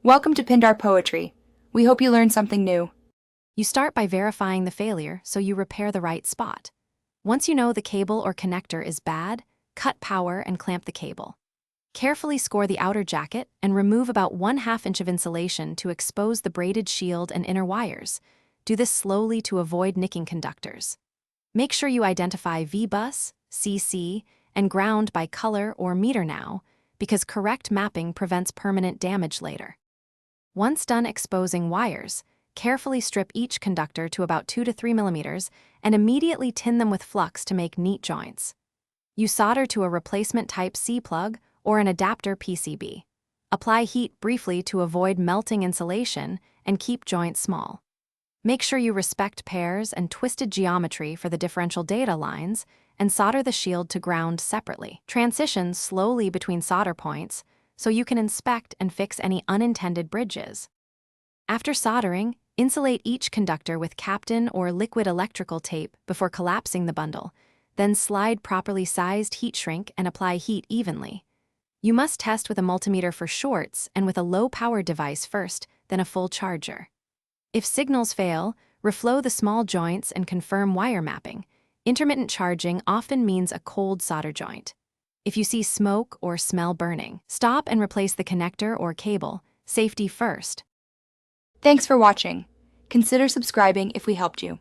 Welcome to Pindar Poetry. We hope you learned something new. You start by verifying the failure so you repair the right spot. Once you know the cable or connector is bad, cut power and clamp the cable. Carefully score the outer jacket and remove about 1/2 inch of insulation to expose the braided shield and inner wires. Do this slowly to avoid nicking conductors. Make sure you identify V-bus, CC, and ground by color or meter now, because correct mapping prevents permanent damage later. Once done exposing wires, carefully strip each conductor to about 2 to 3 millimeters and immediately tin them with flux to make neat joints. You solder to a replacement Type-C plug or an adapter PCB. Apply heat briefly to avoid melting insulation and keep joints small. Make sure you respect pairs and twisted geometry for the differential data lines and solder the shield to ground separately. Transition slowly between solder points so you can inspect and fix any unintended bridges. After soldering, insulate each conductor with Kapton or liquid electrical tape before collapsing the bundle, then slide properly sized heat shrink and apply heat evenly. You must test with a multimeter for shorts and with a low-power device first, then a full charger. If signals fail, reflow the small joints and confirm wire mapping. Intermittent charging often means a cold solder joint. If you see smoke or smell burning, stop and replace the connector or cable. Safety first. Thanks for watching. Consider subscribing if we helped you.